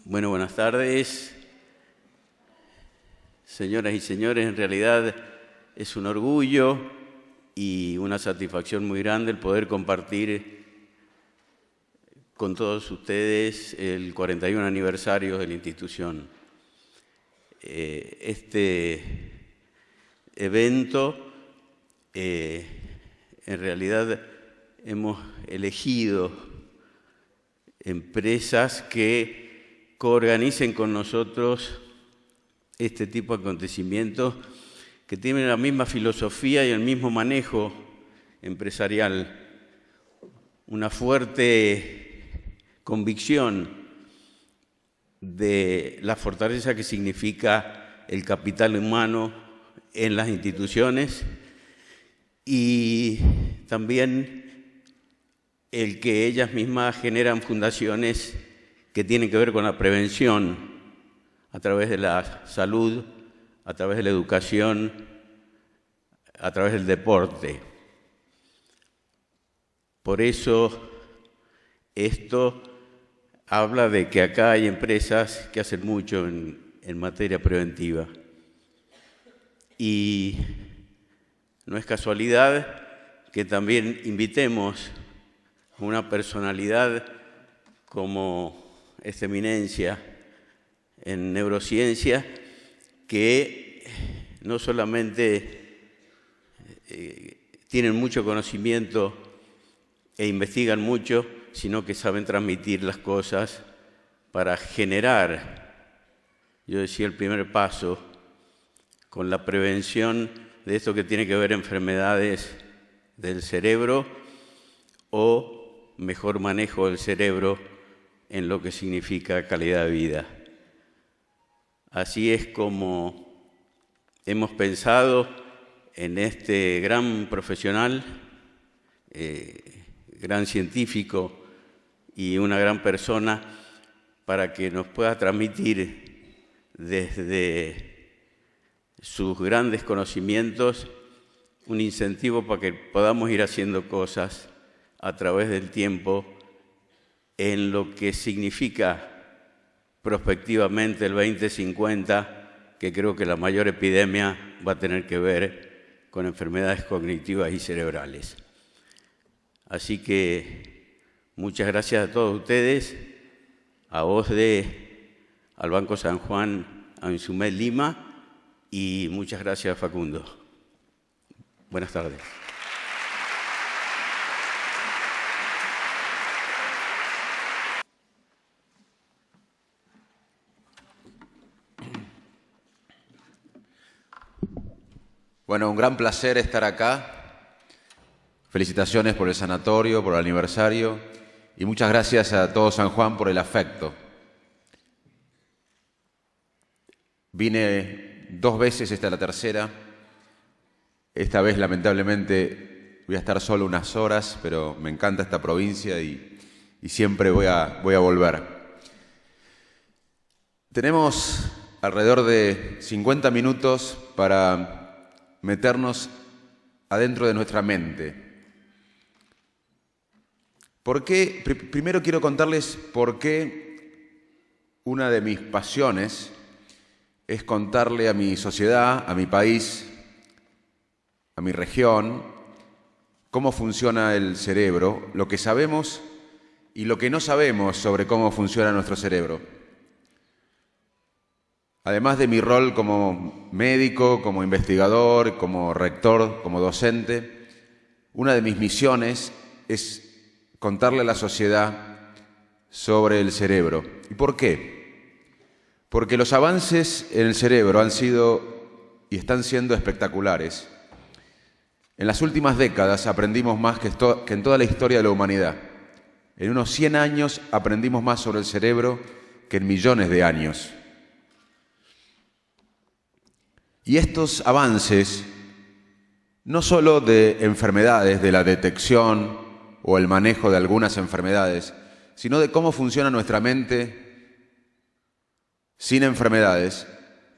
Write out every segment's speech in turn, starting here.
Bueno, buenas tardes. Señoras y señores, en realidad es un orgullo y una satisfacción muy grande el poder compartir con todos ustedes el 41 aniversario de la institución. Este evento, en realidad hemos elegido empresas que coorganicen con nosotros este tipo de acontecimientos que tienen la misma filosofía y el mismo manejo empresarial, una fuerte convicción de la fortaleza que significa el capital humano en las instituciones y también el que ellas mismas generan fundaciones que tienen que ver con la prevención a través de la salud, a través de la educación, a través del deporte. Por eso esto habla de que acá hay empresas que hacen mucho en materia preventiva. Y no es casualidad que también invitemos a una personalidad como esta eminencia en neurociencia, que no solamente tienen mucho conocimiento e investigan mucho, sino que saben transmitir las cosas para generar, yo decía, el primer paso con la prevención de esto que tiene que ver enfermedades del cerebro o mejor manejo del cerebro en lo que significa calidad de vida. Así es como hemos pensado en este gran profesional, gran científico y una gran persona para que nos pueda transmitir desde sus grandes conocimientos un incentivo para que podamos ir haciendo cosas a través del tiempo en lo que significa prospectivamente el 2050, que creo que la mayor epidemia va a tener que ver con enfermedades cognitivas y cerebrales. Así que muchas gracias a todos ustedes, a OSDE, al Banco San Juan, a Insumed Lima y muchas gracias Facundo. Buenas tardes. Bueno, un gran placer estar acá. Felicitaciones por el sanatorio, por el aniversario y muchas gracias a todo San Juan por el afecto. Vine 2 veces, esta es la tercera. Esta vez, lamentablemente, voy a estar solo unas horas, pero me encanta esta provincia y siempre voy a volver. Tenemos alrededor de 50 minutos para meternos adentro de nuestra mente. ¿Por qué? Primero quiero contarles por qué una de mis pasiones es contarle a mi sociedad, a mi país, a mi región, cómo funciona el cerebro, lo que sabemos y lo que no sabemos sobre cómo funciona nuestro cerebro. Además de mi rol como médico, como investigador, como rector, como docente, una de mis misiones es contarle a la sociedad sobre el cerebro. ¿Y por qué? Porque los avances en el cerebro han sido y están siendo espectaculares. En las últimas décadas aprendimos más que en toda la historia de la humanidad. En unos 100 años aprendimos más sobre el cerebro que en millones de años. Y estos avances, no solo de enfermedades, de la detección o el manejo de algunas enfermedades, sino de cómo funciona nuestra mente sin enfermedades,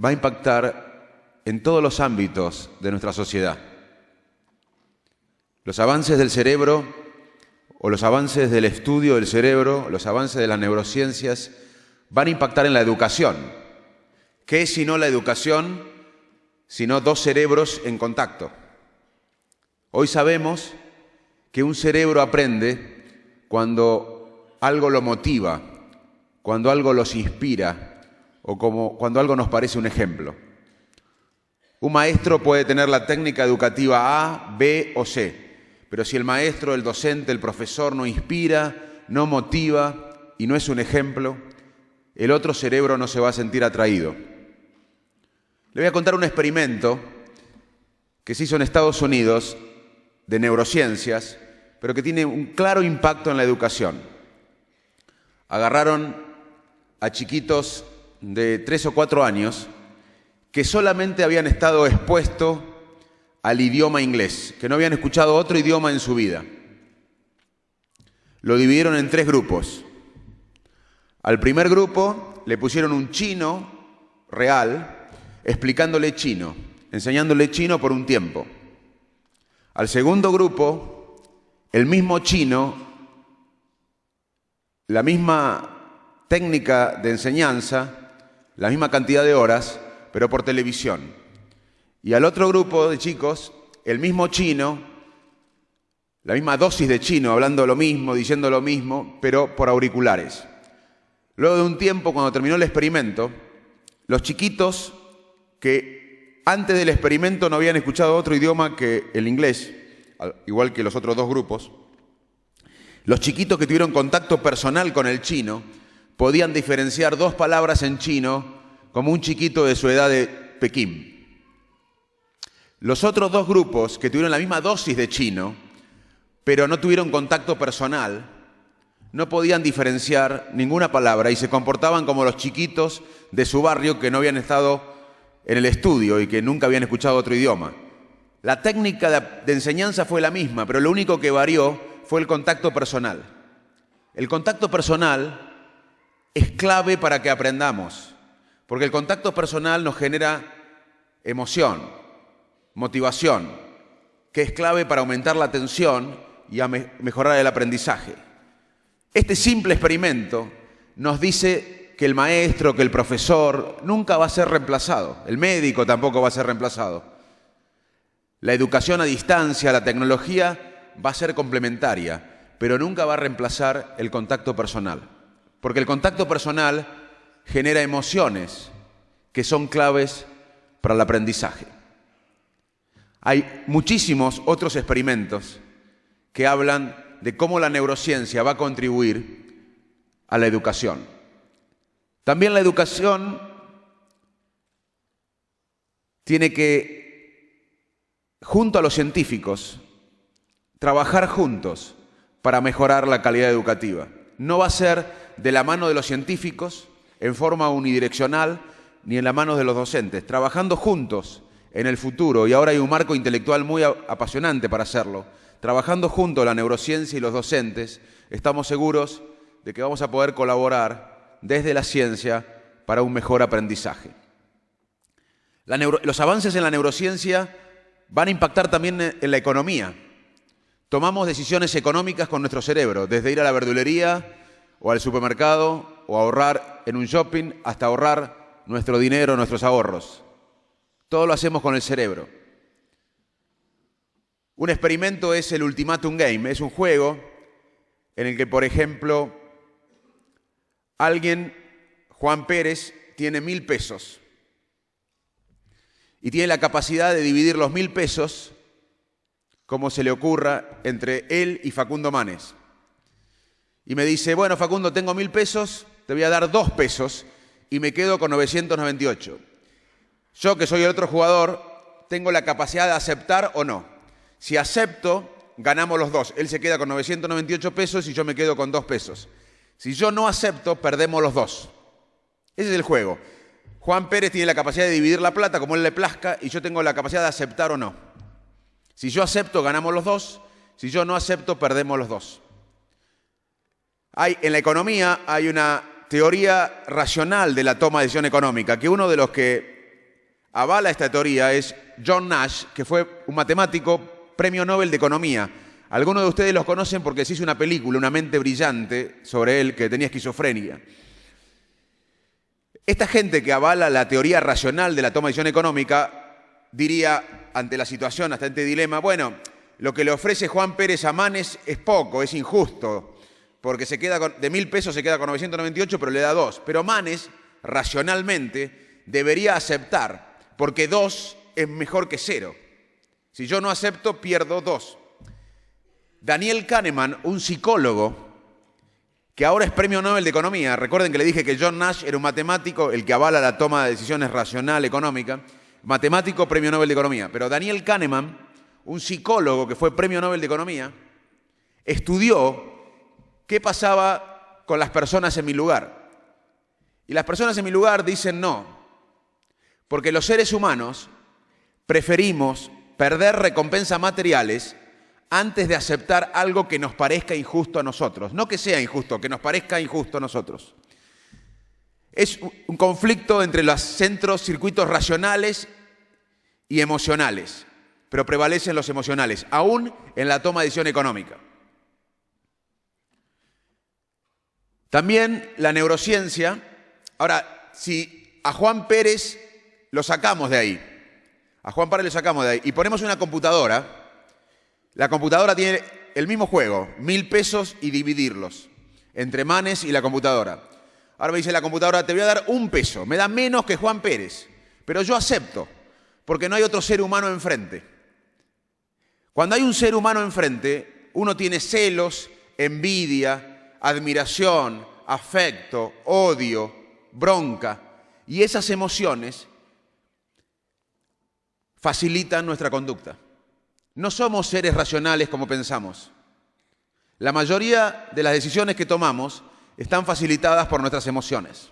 va a impactar en todos los ámbitos de nuestra sociedad. Los avances del cerebro o los avances del estudio del cerebro, los avances de las neurociencias, van a impactar en la educación. ¿Qué es sino la educación? Sino dos cerebros en contacto. Hoy sabemos que un cerebro aprende cuando algo lo motiva, cuando algo los inspira o cuando algo nos parece un ejemplo. Un maestro puede tener la técnica educativa A, B o C, pero si el maestro, el docente, el profesor no inspira, no motiva y no es un ejemplo, el otro cerebro no se va a sentir atraído. Le voy a contar un experimento que se hizo en Estados Unidos de neurociencias, pero que tiene un claro impacto en la educación. Agarraron a chiquitos de 3 o 4 años que solamente habían estado expuestos al idioma inglés, que no habían escuchado otro idioma en su vida. Lo dividieron en 3 grupos. Al primer grupo le pusieron un chino real, explicándole chino, enseñándole chino por un tiempo. Al segundo grupo, el mismo chino, la misma técnica de enseñanza, la misma cantidad de horas, pero por televisión. Y al otro grupo de chicos, el mismo chino, la misma dosis de chino, hablando lo mismo, diciendo lo mismo, pero por auriculares. Luego de un tiempo, cuando terminó el experimento, los chiquitos que antes del experimento no habían escuchado otro idioma que el inglés, igual que los otros 2 grupos, los chiquitos que tuvieron contacto personal con el chino podían diferenciar 2 palabras en chino como un chiquito de su edad de Pekín. Los otros 2 grupos que tuvieron la misma dosis de chino, pero no tuvieron contacto personal, no podían diferenciar ninguna palabra y se comportaban como los chiquitos de su barrio que no habían estado en el estudio y que nunca habían escuchado otro idioma. La técnica de enseñanza fue la misma, pero lo único que varió fue el contacto personal. El contacto personal es clave para que aprendamos, porque el contacto personal nos genera emoción, motivación, que es clave para aumentar la atención y a mejorar el aprendizaje. Este simple experimento nos dice que el maestro, que el profesor nunca va a ser reemplazado, el médico tampoco va a ser reemplazado. La educación a distancia, la tecnología va a ser complementaria, pero nunca va a reemplazar el contacto personal, porque el contacto personal genera emociones que son claves para el aprendizaje. Hay muchísimos otros experimentos que hablan de cómo la neurociencia va a contribuir a la educación. También la educación tiene que, junto a los científicos, trabajar juntos para mejorar la calidad educativa. No va a ser de la mano de los científicos en forma unidireccional ni en la mano de los docentes, trabajando juntos en el futuro, y ahora hay un marco intelectual muy apasionante para hacerlo. Trabajando juntos la neurociencia y los docentes, estamos seguros de que vamos a poder colaborar desde la ciencia para un mejor aprendizaje. Los avances en la neurociencia van a impactar también en la economía. Tomamos decisiones económicas con nuestro cerebro, desde ir a la verdulería o al supermercado o ahorrar en un shopping hasta ahorrar nuestro dinero, nuestros ahorros. Todo lo hacemos con el cerebro. Un experimento es el Ultimatum Game, es un juego en el que, por ejemplo, Juan Pérez, tiene 1.000 pesos y tiene la capacidad de dividir los 1.000 pesos como se le ocurra entre él y Facundo Manes. Y me dice, bueno, Facundo, tengo 1.000 pesos, te voy a dar 2 pesos y me quedo con 998. Yo, que soy el otro jugador, tengo la capacidad de aceptar o no. Si acepto, ganamos los dos. Él se queda con 998 pesos y yo me quedo con 2 pesos. Si yo no acepto, perdemos los dos. Ese es el juego. Juan Pérez tiene la capacidad de dividir la plata como él le plazca y yo tengo la capacidad de aceptar o no. Si yo acepto, ganamos los dos. Si yo no acepto, perdemos los dos. En la economía hay una teoría racional de la toma de decisión económica, que uno de los que avala esta teoría es John Nash, que fue un matemático premio Nobel de Economía. Algunos de ustedes los conocen porque se hizo una película, Una mente brillante, sobre él, que tenía esquizofrenia. Esta gente que avala la teoría racional de la toma de decisión económica diría, ante la situación, hasta este dilema, bueno, lo que le ofrece Juan Pérez a Manes es poco, es injusto, porque de 1.000 pesos se queda con 998, pero le da 2. Pero Manes, racionalmente, debería aceptar, porque 2 es mejor que 0. Si yo no acepto, pierdo 2. Daniel Kahneman, un psicólogo, que ahora es premio Nobel de Economía, recuerden que le dije que John Nash era un matemático, el que avala la toma de decisiones racional económica, matemático, premio Nobel de Economía. Pero Daniel Kahneman, un psicólogo que fue premio Nobel de Economía, estudió qué pasaba con las personas en mi lugar. Y las personas en mi lugar dicen no, porque los seres humanos preferimos perder recompensas materiales antes de aceptar algo que nos parezca injusto a nosotros. No que sea injusto, que nos parezca injusto a nosotros. Es un conflicto entre los circuitos racionales y emocionales, pero prevalecen los emocionales, aún en la toma de decisión económica. También la neurociencia. Ahora, si a Juan Pérez lo sacamos de ahí, y ponemos una computadora, la computadora tiene el mismo juego, 1.000 pesos y dividirlos entre Manes y la computadora. Ahora me dice la computadora, te voy a dar 1 peso, me da menos que Juan Pérez, pero yo acepto, porque no hay otro ser humano enfrente. Cuando hay un ser humano enfrente, uno tiene celos, envidia, admiración, afecto, odio, bronca, y esas emociones facilitan nuestra conducta. No somos seres racionales como pensamos. La mayoría de las decisiones que tomamos están facilitadas por nuestras emociones.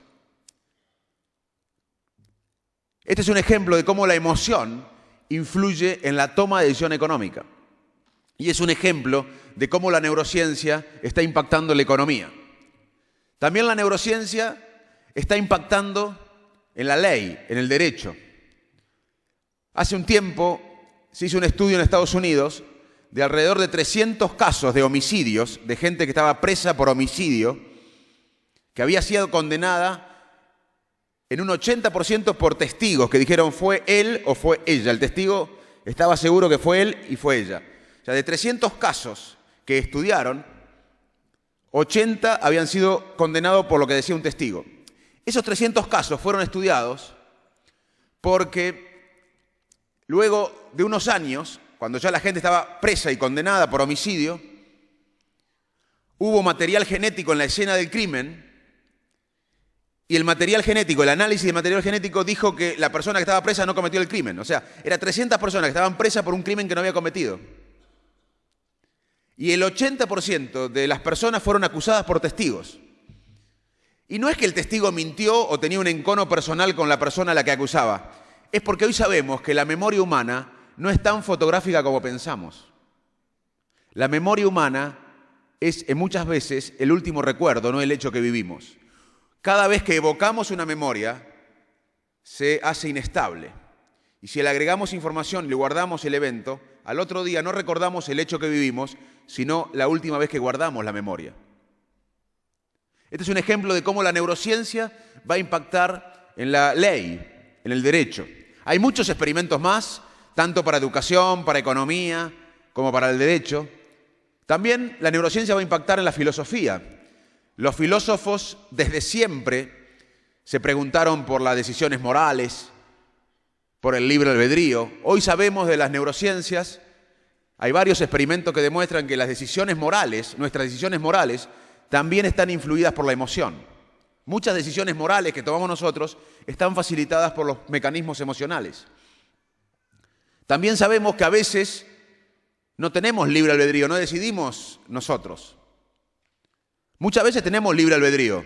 Este es un ejemplo de cómo la emoción influye en la toma de decisión económica. Y es un ejemplo de cómo la neurociencia está impactando la economía. También la neurociencia está impactando en la ley, en el derecho. Hace un tiempo se hizo un estudio en Estados Unidos de alrededor de 300 casos de homicidios, de gente que estaba presa por homicidio, que había sido condenada en un 80% por testigos que dijeron fue él o fue ella. El testigo estaba seguro que fue él y fue ella. O sea, de 300 casos que estudiaron, 80 habían sido condenados por lo que decía un testigo. Esos 300 casos fueron estudiados porque luego de unos años, cuando ya la gente estaba presa y condenada por homicidio, hubo material genético en la escena del crimen y el material genético, el análisis del material genético dijo que la persona que estaba presa no cometió el crimen. O sea, eran 300 personas que estaban presas por un crimen que no había cometido. Y el 80% de las personas fueron acusadas por testigos. Y no es que el testigo mintió o tenía un encono personal con la persona a la que acusaba. Es porque hoy sabemos que la memoria humana no es tan fotográfica como pensamos. La memoria humana es muchas veces el último recuerdo, no el hecho que vivimos. Cada vez que evocamos una memoria, se hace inestable. Y si le agregamos información, le guardamos el evento, al otro día no recordamos el hecho que vivimos, sino la última vez que guardamos la memoria. Este es un ejemplo de cómo la neurociencia va a impactar en la ley, en el derecho. Hay muchos experimentos más, tanto para educación, para economía, como para el derecho. También la neurociencia va a impactar en la filosofía. Los filósofos desde siempre se preguntaron por las decisiones morales, por el libre albedrío. Hoy sabemos de las neurociencias, hay varios experimentos que demuestran que las decisiones morales, nuestras decisiones morales, también están influidas por la emoción. Muchas decisiones morales que tomamos nosotros están facilitadas por los mecanismos emocionales. También sabemos que a veces no tenemos libre albedrío, no decidimos nosotros. Muchas veces tenemos libre albedrío.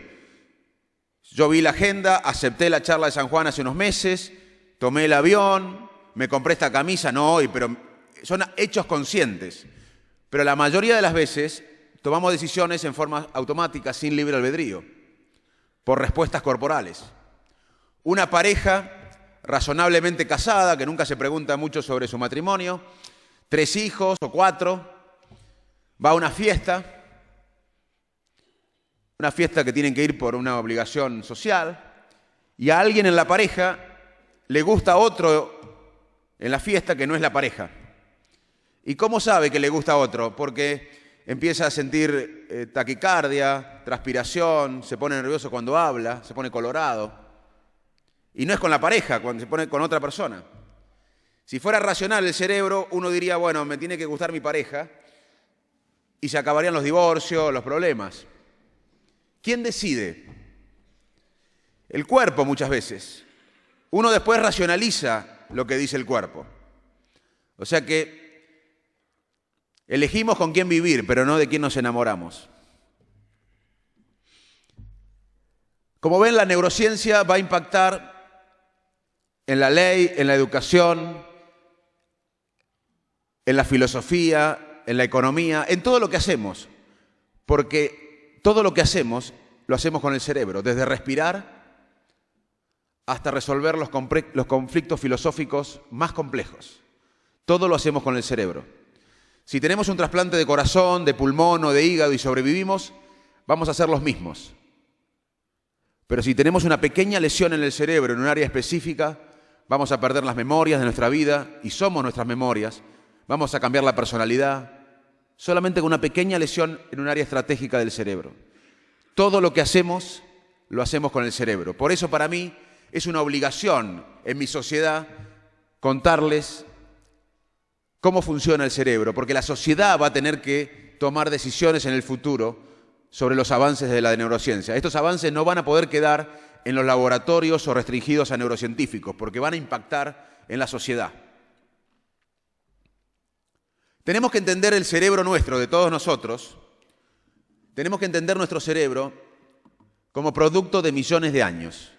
Yo vi la agenda, acepté la charla de San Juan hace unos meses, tomé el avión, me compré esta camisa, no hoy, pero son hechos conscientes. Pero la mayoría de las veces tomamos decisiones en forma automática, sin libre albedrío, por respuestas corporales. Una pareja razonablemente casada, que nunca se pregunta mucho sobre su matrimonio, 3 hijos o 4, va a una fiesta que tienen que ir por una obligación social, Y a alguien en la pareja le gusta otro en la fiesta que no es la pareja. ¿Y cómo sabe que le gusta a otro? Porque empieza a sentir taquicardia, transpiración, se pone nervioso cuando habla, se pone colorado. Y no es con la pareja, cuando se pone con otra persona. Si fuera racional el cerebro, uno diría, bueno, me tiene que gustar mi pareja, y se acabarían los divorcios, los problemas. ¿Quién decide? El cuerpo muchas veces. Uno después racionaliza lo que dice el cuerpo. O sea que elegimos con quién vivir, pero no de quién nos enamoramos. Como ven, la neurociencia va a impactar en la ley, en la educación, en la filosofía, en la economía, en todo lo que hacemos. Porque todo lo que hacemos, lo hacemos con el cerebro, desde respirar hasta resolver los conflictos filosóficos más complejos. Todo lo hacemos con el cerebro. Si tenemos un trasplante de corazón, de pulmón o de hígado y sobrevivimos, vamos a ser los mismos. Pero si tenemos una pequeña lesión en el cerebro, en un área específica, vamos a perder las memorias de nuestra vida, y somos nuestras memorias, vamos a cambiar la personalidad, solamente con una pequeña lesión en un área estratégica del cerebro. Todo lo que hacemos, lo hacemos con el cerebro. Por eso para mí es una obligación en mi sociedad contarles cómo funciona el cerebro, porque la sociedad va a tener que tomar decisiones en el futuro sobre los avances de la neurociencia. Estos avances no van a poder quedar en los laboratorios o restringidos a neurocientíficos, porque van a impactar en la sociedad. Tenemos que entender el cerebro nuestro, de todos nosotros. Tenemos que entender nuestro cerebro como producto de millones de años.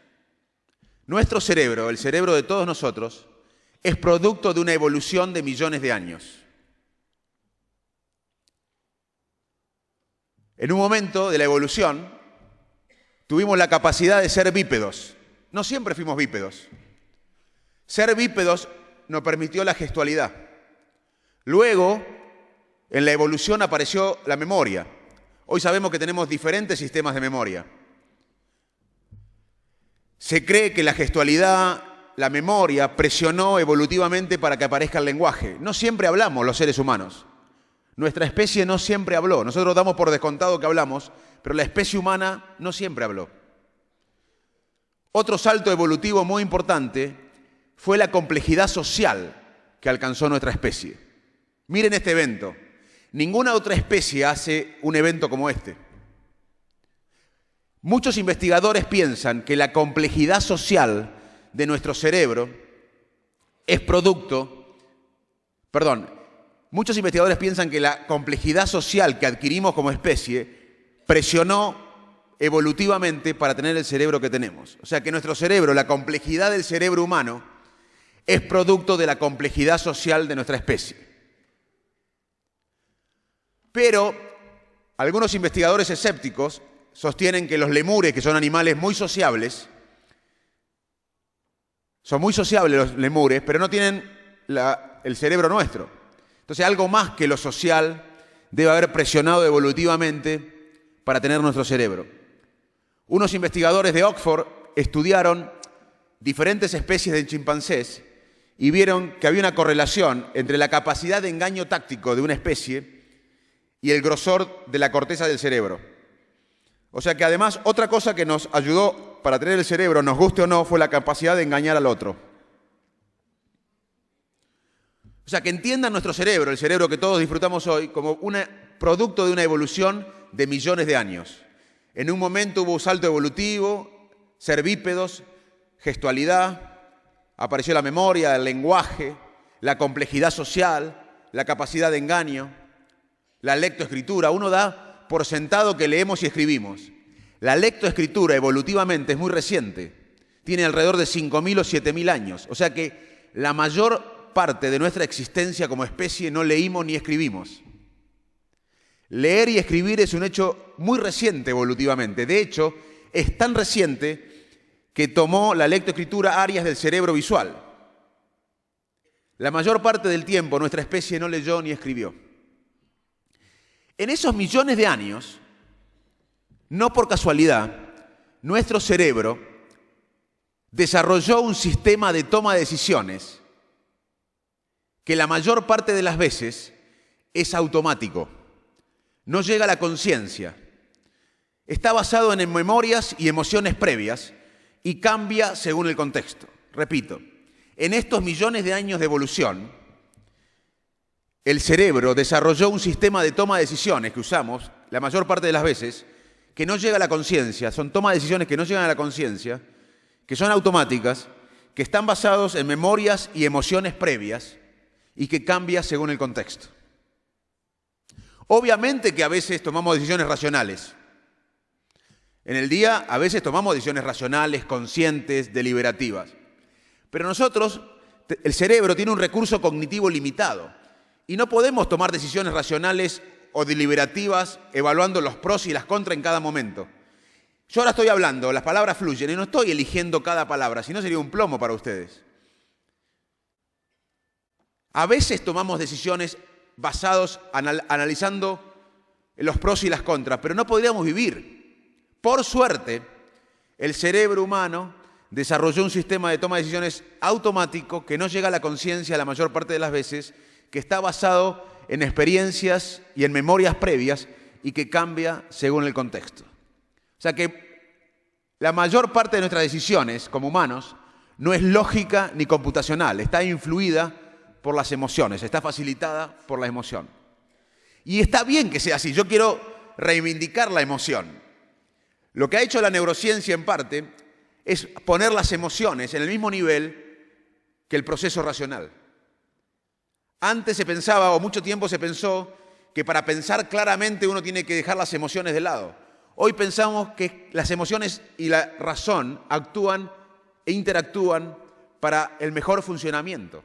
Nuestro cerebro, el cerebro de todos nosotros, es producto de una evolución de millones de años. En un momento de la evolución, tuvimos la capacidad de ser bípedos. No siempre fuimos bípedos. Ser bípedos nos permitió la gestualidad. Luego, en la evolución apareció la memoria. Hoy sabemos que tenemos diferentes sistemas de memoria. Se cree que la gestualidad, la memoria, presionó evolutivamente para que aparezca el lenguaje. No siempre hablamos los seres humanos. Nuestra especie no siempre habló. Nosotros damos por descontado que hablamos, pero la especie humana no siempre habló. Otro salto evolutivo muy importante fue la complejidad social que alcanzó nuestra especie. Miren este evento. Ninguna otra especie hace un evento como este. Muchos investigadores piensan que la complejidad social de nuestro cerebro es muchos investigadores piensan que la complejidad social que adquirimos como especie presionó evolutivamente para tener el cerebro que tenemos. O sea que nuestro cerebro, la complejidad del cerebro humano, es producto de la complejidad social de nuestra especie. Pero algunos investigadores escépticos sostienen que los lemures, que son animales muy sociables, son muy sociables los lemures, pero no tienen el cerebro nuestro. Entonces, algo más que lo social debe haber presionado evolutivamente para tener nuestro cerebro. Unos investigadores de Oxford estudiaron diferentes especies de chimpancés y vieron que había una correlación entre la capacidad de engaño táctico de una especie y el grosor de la corteza del cerebro. O sea que además otra cosa que nos ayudó para tener el cerebro, nos guste o no, fue la capacidad de engañar al otro. O sea que entiendan nuestro cerebro, el cerebro que todos disfrutamos hoy, como un producto de una evolución de millones de años. En un momento hubo un salto evolutivo, ser bípedos, gestualidad, apareció la memoria, el lenguaje, la complejidad social, la capacidad de engaño, la lectoescritura. Uno da por sentado que leemos y escribimos. La lectoescritura evolutivamente es muy reciente. Tiene alrededor de 5.000 o 7.000 años. O sea que la mayor parte de nuestra existencia como especie no leímos ni escribimos. Leer y escribir es un hecho muy reciente evolutivamente. De hecho, es tan reciente que tomó la lectoescritura áreas del cerebro visual. La mayor parte del tiempo nuestra especie no leyó ni escribió. En esos millones de años, no por casualidad, nuestro cerebro desarrolló un sistema de toma de decisiones que la mayor parte de las veces es automático, no llega a la conciencia, está basado en memorias y emociones previas y cambia según el contexto. Repito, en estos millones de años de evolución, el cerebro desarrolló un sistema de toma de decisiones que usamos la mayor parte de las veces, que no llega a la conciencia, son toma de decisiones que no llegan a la conciencia, que son automáticas, que están basados en memorias y emociones previas y que cambia según el contexto. Obviamente que a veces tomamos decisiones racionales. En el día a veces tomamos decisiones racionales, conscientes, deliberativas. Pero nosotros, el cerebro tiene un recurso cognitivo limitado y no podemos tomar decisiones racionales o deliberativas evaluando los pros y las contras en cada momento. Yo ahora estoy hablando, las palabras fluyen y no estoy eligiendo cada palabra, si no sería un plomo para ustedes. A veces tomamos decisiones basados analizando los pros y las contras, pero no podríamos vivir. Por suerte, el cerebro humano desarrolló un sistema de toma de decisiones automático que no llega a la conciencia la mayor parte de las veces, que está basado en experiencias y en memorias previas y que cambia según el contexto. O sea que la mayor parte de nuestras decisiones como humanos no es lógica ni computacional, está influida por las emociones, está facilitada por la emoción. Y está bien que sea así, yo quiero reivindicar la emoción. Lo que ha hecho la neurociencia en parte es poner las emociones en el mismo nivel que el proceso racional. Antes se pensaba, o mucho tiempo se pensó, que para pensar claramente uno tiene que dejar las emociones de lado. Hoy pensamos que las emociones y la razón actúan e interactúan para el mejor funcionamiento.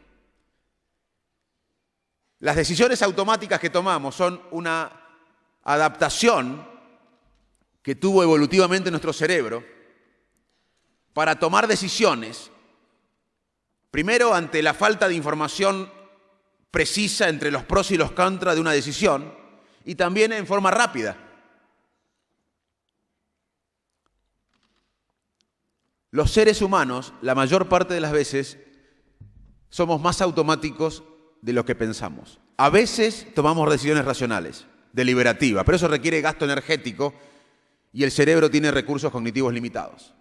Las decisiones automáticas que tomamos son una adaptación que tuvo evolutivamente nuestro cerebro para tomar decisiones, primero ante la falta de información precisa entre los pros y los contras de una decisión, y también en forma rápida. Los seres humanos, la mayor parte de las veces, somos más automáticos de lo que pensamos. A veces tomamos decisiones racionales, deliberativas, pero eso requiere gasto energético y el cerebro tiene recursos cognitivos limitados.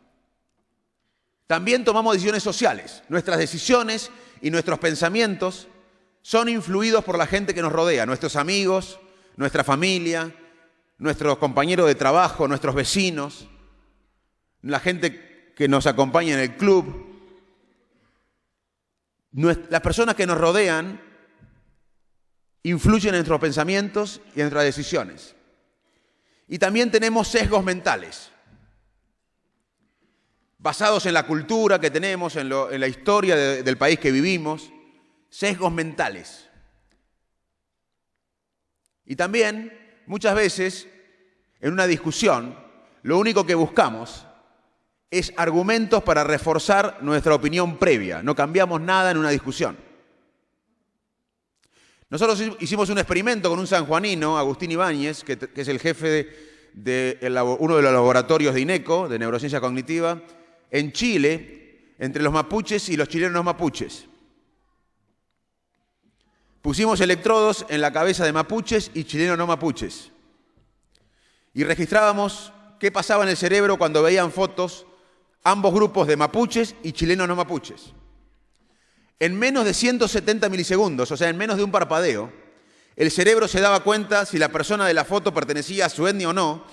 También tomamos decisiones sociales. Nuestras decisiones y nuestros pensamientos son influidos por la gente que nos rodea, nuestros amigos, nuestra familia, nuestros compañeros de trabajo, nuestros vecinos, la gente que nos acompaña en el club. Las personas que nos rodean influyen en nuestros pensamientos y en nuestras decisiones. Y también tenemos sesgos mentales, basados en la cultura que tenemos, en la historia del país que vivimos, sesgos mentales. Y también, muchas veces, en una discusión, lo único que buscamos es argumentos para reforzar nuestra opinión previa. No cambiamos nada en una discusión. Nosotros hicimos un experimento con un sanjuanino, Agustín Ibáñez, que es el jefe de uno de los laboratorios de INECO, de Neurociencia Cognitiva, en Chile, entre los mapuches y los chilenos mapuches. Pusimos electrodos en la cabeza de mapuches y chilenos no mapuches. Y registrábamos qué pasaba en el cerebro cuando veían fotos ambos grupos de mapuches y chilenos no mapuches. En menos de 170 milisegundos, o sea, en menos de un parpadeo, el cerebro se daba cuenta si la persona de la foto pertenecía a su etnia o no,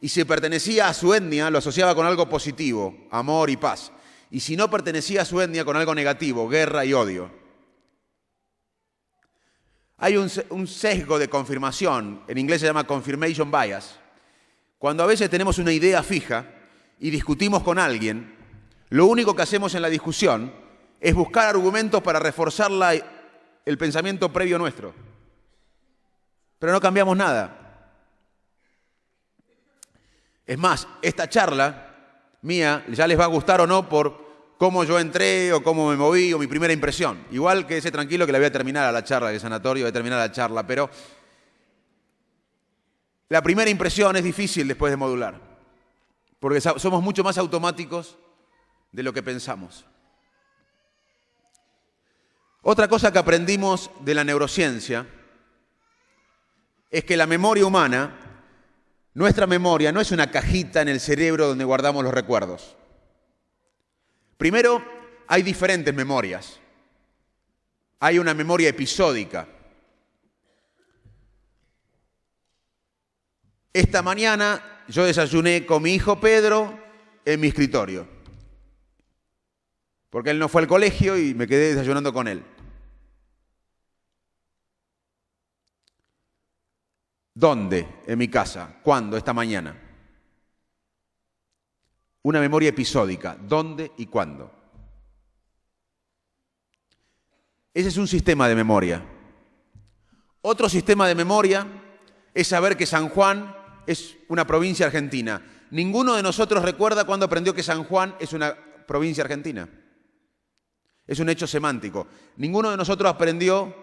y si pertenecía a su etnia lo asociaba con algo positivo, amor y paz, y si no pertenecía a su etnia con algo negativo, guerra y odio. Hay un sesgo de confirmación, en inglés se llama confirmation bias. Cuando a veces tenemos una idea fija y discutimos con alguien, lo único que hacemos en la discusión es buscar argumentos para reforzar el pensamiento previo nuestro. Pero no cambiamos nada. Es más, esta charla mía ya les va a gustar o no por cómo yo entré o cómo me moví o mi primera impresión. Igual quédese tranquilo que la voy a terminar a la charla de sanatorio, voy a terminar la charla, pero la primera impresión es difícil después de modular, porque somos mucho más automáticos de lo que pensamos. Otra cosa que aprendimos de la neurociencia es que la memoria humana, nuestra memoria, no es una cajita en el cerebro donde guardamos los recuerdos. Primero, hay diferentes memorias. Hay una memoria episódica. Esta mañana yo desayuné con mi hijo Pedro en mi escritorio, porque él no fue al colegio y me quedé desayunando con él. ¿Dónde? En mi casa. ¿Cuándo? Esta mañana. Una memoria episódica. ¿Dónde y cuándo? Ese es un sistema de memoria. Otro sistema de memoria es saber que San Juan es una provincia argentina. Ninguno de nosotros recuerda cuándo aprendió que San Juan es una provincia argentina. Es un hecho semántico. Ninguno de nosotros aprendió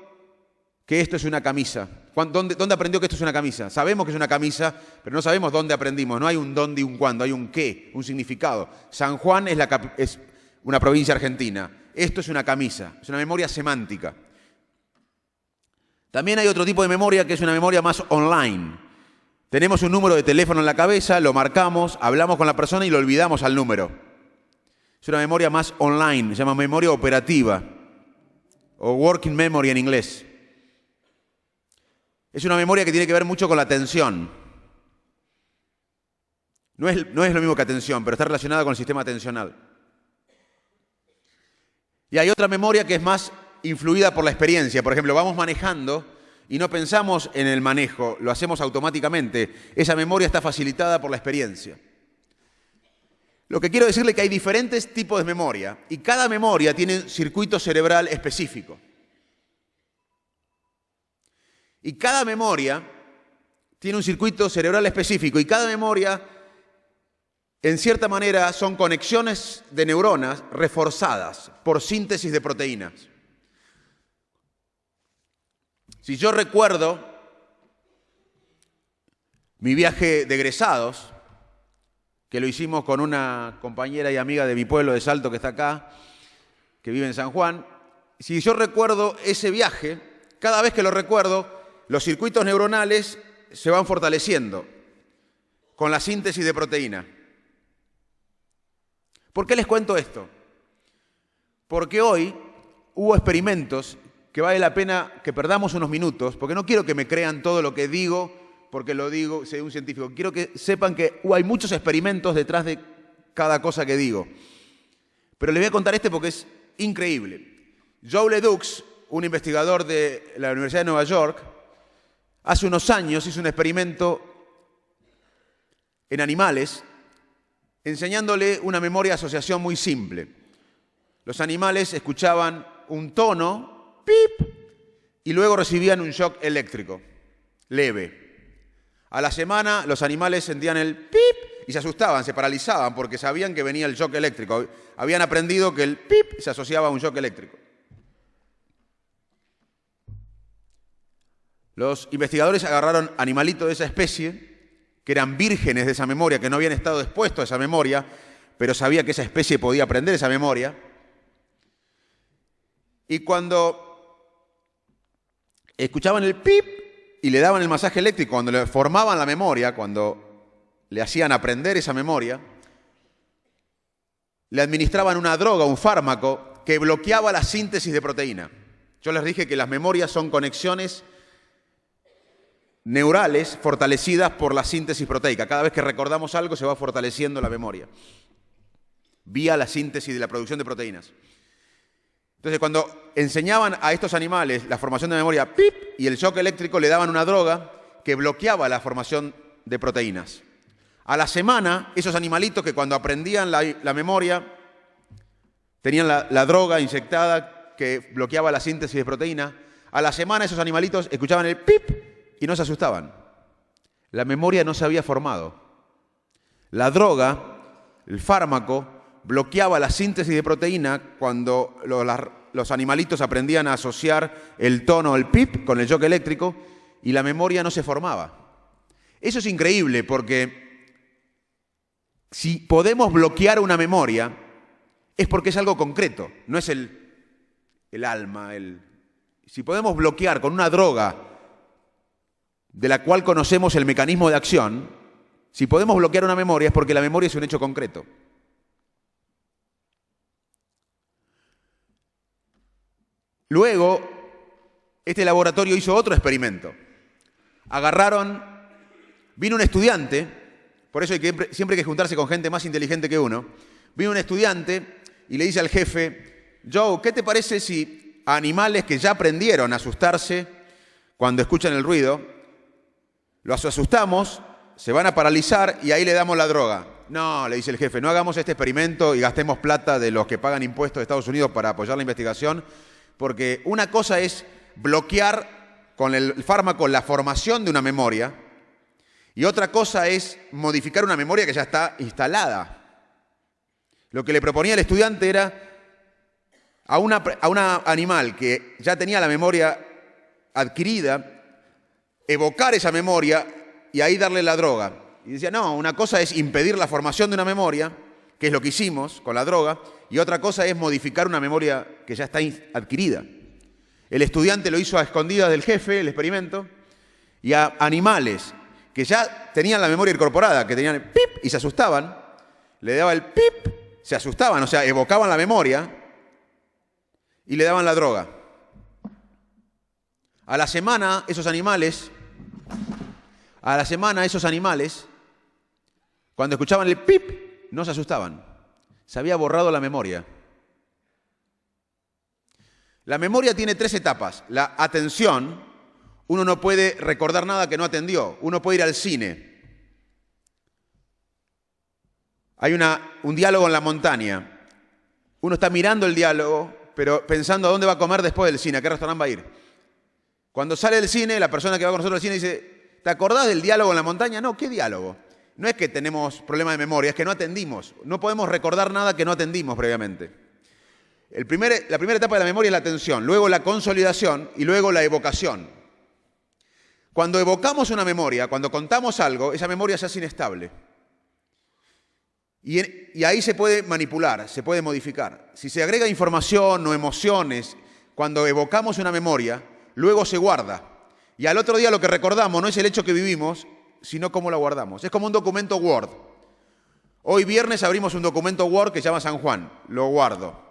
que esto es una camisa. ¿Dónde aprendió que esto es una camisa? Sabemos que es una camisa, pero no sabemos dónde aprendimos. No hay un dónde y un cuándo, hay un qué, un significado. San Juan es una provincia argentina. Esto es una camisa, es una memoria semántica. También hay otro tipo de memoria que es una memoria más online. Tenemos un número de teléfono en la cabeza, lo marcamos, hablamos con la persona y lo olvidamos al número. Es una memoria más online, se llama memoria operativa o working memory en inglés. Es una memoria que tiene que ver mucho con la atención. No es lo mismo que atención, pero está relacionada con el sistema atencional. Y hay otra memoria que es más influida por la experiencia. Por ejemplo, vamos manejando y no pensamos en el manejo, lo hacemos automáticamente. Esa memoria está facilitada por la experiencia. Lo que quiero decirle es que hay diferentes tipos de memoria y cada memoria tiene un circuito cerebral específico. Y cada memoria tiene un circuito cerebral específico y cada memoria, en cierta manera, son conexiones de neuronas reforzadas por síntesis de proteínas. Si yo recuerdo mi viaje de egresados, que lo hicimos con una compañera y amiga de mi pueblo de Salto que está acá, que vive en San Juan, si yo recuerdo ese viaje, cada vez que lo recuerdo, los circuitos neuronales se van fortaleciendo con la síntesis de proteína. ¿Por qué les cuento esto? Porque hoy hubo experimentos que vale la pena que perdamos unos minutos, porque no quiero que me crean todo lo que digo, porque lo digo, soy un científico. Quiero que sepan que hay muchos experimentos detrás de cada cosa que digo. Pero les voy a contar este porque es increíble. Joe LeDux, un investigador de la Universidad de Nueva York, hace unos años hizo un experimento en animales enseñándole una memoria de asociación muy simple. Los animales escuchaban un tono, pip, y luego recibían un shock eléctrico, leve. A la semana los animales sentían el pip y se asustaban, se paralizaban porque sabían que venía el shock eléctrico. Habían aprendido que el pip se asociaba a un shock eléctrico. Los investigadores agarraron animalitos de esa especie, que eran vírgenes de esa memoria, que no habían estado expuestos a esa memoria, pero sabía que esa especie podía aprender esa memoria. Y cuando escuchaban el pip y le daban el masaje eléctrico, cuando le formaban la memoria, cuando le hacían aprender esa memoria, le administraban una droga, un fármaco, que bloqueaba la síntesis de proteína. Yo les dije que las memorias son conexiones neurales fortalecidas por la síntesis proteica. Cada vez que recordamos algo se va fortaleciendo la memoria vía la síntesis de la producción de proteínas. Entonces, cuando enseñaban a estos animales la formación de memoria, ¡pip!, y el shock eléctrico, le daban una droga que bloqueaba la formación de proteínas. A la semana, esos animalitos que cuando aprendían la memoria tenían la droga inyectada que bloqueaba la síntesis de proteína, a la semana esos animalitos escuchaban el pip y no se asustaban. La memoria no se había formado. La droga, el fármaco, bloqueaba la síntesis de proteína cuando los animalitos aprendían a asociar el tono, el pip, con el shock eléctrico y la memoria no se formaba. Eso es increíble porque si podemos bloquear una memoria, es porque es algo concreto, no es el alma. Si podemos bloquear con una droga de la cual conocemos el mecanismo de acción, si podemos bloquear una memoria es porque la memoria es un hecho concreto. Luego, este laboratorio hizo otro experimento. Vino un estudiante, por eso siempre hay que juntarse con gente más inteligente que uno. Vino un estudiante y le dice al jefe: Joe, ¿qué te parece si a animales que ya aprendieron a asustarse cuando escuchan el ruido, los asustamos, se van a paralizar y ahí le damos la droga? No, le dice el jefe, no hagamos este experimento y gastemos plata de los que pagan impuestos de Estados Unidos para apoyar la investigación, porque una cosa es bloquear con el fármaco la formación de una memoria y otra cosa es modificar una memoria que ya está instalada. Lo que le proponía el estudiante era a un animal que ya tenía la memoria adquirida, evocar esa memoria y ahí darle la droga. Y decía, no, una cosa es impedir la formación de una memoria, que es lo que hicimos con la droga, y otra cosa es modificar una memoria que ya está adquirida. El estudiante lo hizo a escondidas del jefe, el experimento, y a animales que ya tenían la memoria incorporada, que tenían el pip y se asustaban, le daba el pip, se asustaban, o sea, evocaban la memoria y le daban la droga. A la semana esos animales, cuando escuchaban el pip, no se asustaban. Se había borrado la memoria. La memoria tiene 3 etapas. La atención, uno no puede recordar nada que no atendió. Uno puede ir al cine. Hay un diálogo en la montaña. Uno está mirando el diálogo, pero pensando a dónde va a comer después del cine, a qué restaurante va a ir. Cuando sale del cine, la persona que va con nosotros al cine dice, ¿te acordás del diálogo en la montaña? No, ¿qué diálogo? No es que tenemos problema de memoria, es que no atendimos. No podemos recordar nada que no atendimos previamente. La primera etapa de la memoria es la atención, luego la consolidación y luego la evocación. Cuando evocamos una memoria, cuando contamos algo, esa memoria se hace inestable. Y ahí se puede manipular, se puede modificar. Si se agrega información o emociones, cuando evocamos una memoria, luego se guarda. Y al otro día lo que recordamos no es el hecho que vivimos, sino cómo la guardamos. Es como un documento Word. Hoy viernes abrimos un documento Word que se llama San Juan. Lo guardo.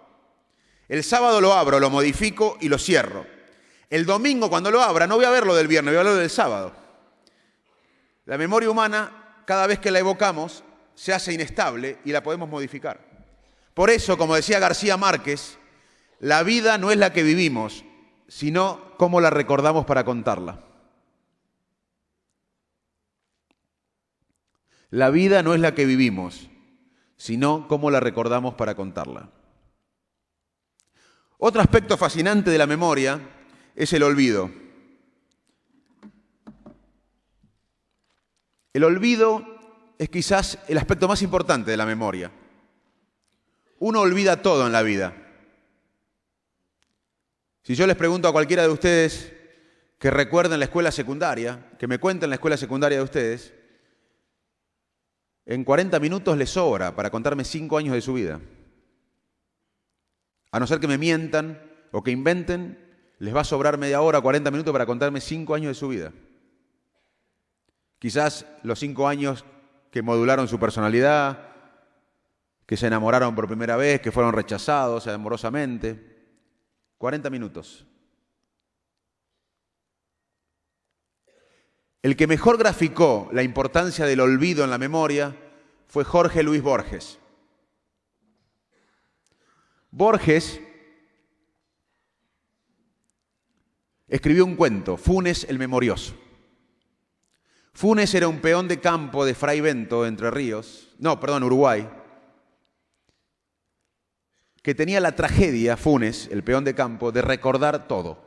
El sábado lo abro, lo modifico y lo cierro. El domingo cuando lo abra no voy a ver lo del viernes, voy a ver lo del sábado. La memoria humana, cada vez que la evocamos, se hace inestable y la podemos modificar. Por eso, como decía García Márquez, la vida no es la que vivimos, sino cómo la recordamos para contarla. La vida no es la que vivimos, sino cómo la recordamos para contarla. Otro aspecto fascinante de la memoria es el olvido. El olvido es quizás el aspecto más importante de la memoria. Uno olvida todo en la vida. Si yo les pregunto a cualquiera de ustedes que recuerden la escuela secundaria, que me cuenten la escuela secundaria de ustedes, en 40 minutos les sobra para contarme 5 años de su vida. A no ser que me mientan o que inventen, les va a sobrar media hora, 40 minutos para contarme 5 años de su vida. Quizás los 5 años que modularon su personalidad, que se enamoraron por primera vez, que fueron rechazados amorosamente. 40 minutos. El que mejor graficó la importancia del olvido en la memoria fue Jorge Luis Borges. Borges escribió un cuento, Funes el Memorioso. Funes era un peón de campo de Fray Bento, Uruguay, que tenía la tragedia, Funes, el peón de campo, de recordar todo.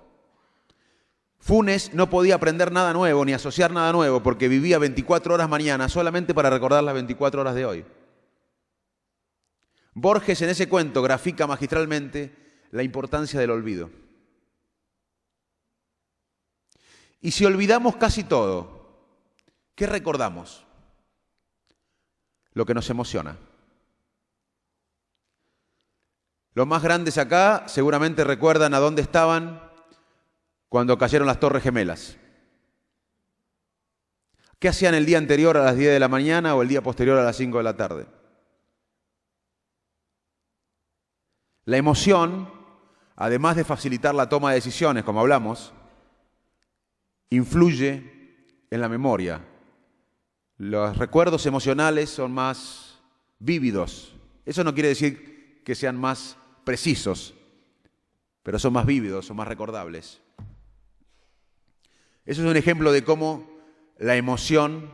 Funes no podía aprender nada nuevo ni asociar nada nuevo porque vivía 24 horas mañana solamente para recordar las 24 horas de hoy. Borges en ese cuento grafica magistralmente la importancia del olvido. Y si olvidamos casi todo, ¿qué recordamos? Lo que nos emociona. Los más grandes acá seguramente recuerdan a dónde estaban cuando cayeron las Torres Gemelas. ¿Qué hacían el día anterior a las 10 de la mañana o el día posterior a las 5 de la tarde? La emoción, además de facilitar la toma de decisiones, como hablamos, influye en la memoria. Los recuerdos emocionales son más vívidos. Eso no quiere decir que sean más precisos, pero son más vívidos, son más recordables. Eso es un ejemplo de cómo la emoción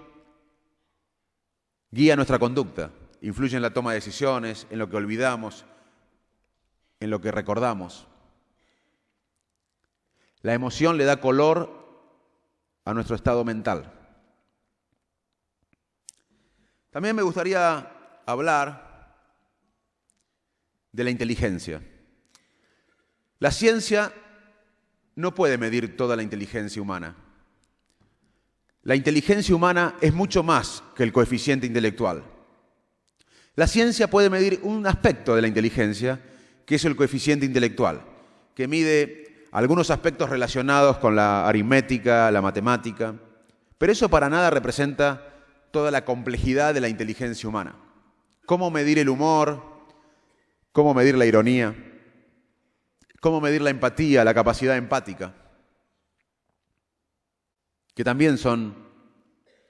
guía nuestra conducta, influye en la toma de decisiones, en lo que olvidamos, en lo que recordamos. La emoción le da color a nuestro estado mental. También me gustaría hablar de la inteligencia. La ciencia no puede medir toda la inteligencia humana. La inteligencia humana es mucho más que el coeficiente intelectual. La ciencia puede medir un aspecto de la inteligencia, que es el coeficiente intelectual, que mide algunos aspectos relacionados con la aritmética, la matemática, pero eso para nada representa toda la complejidad de la inteligencia humana. ¿Cómo medir el humor? ¿Cómo medir la ironía? ¿Cómo medir la empatía, la capacidad empática? Que también son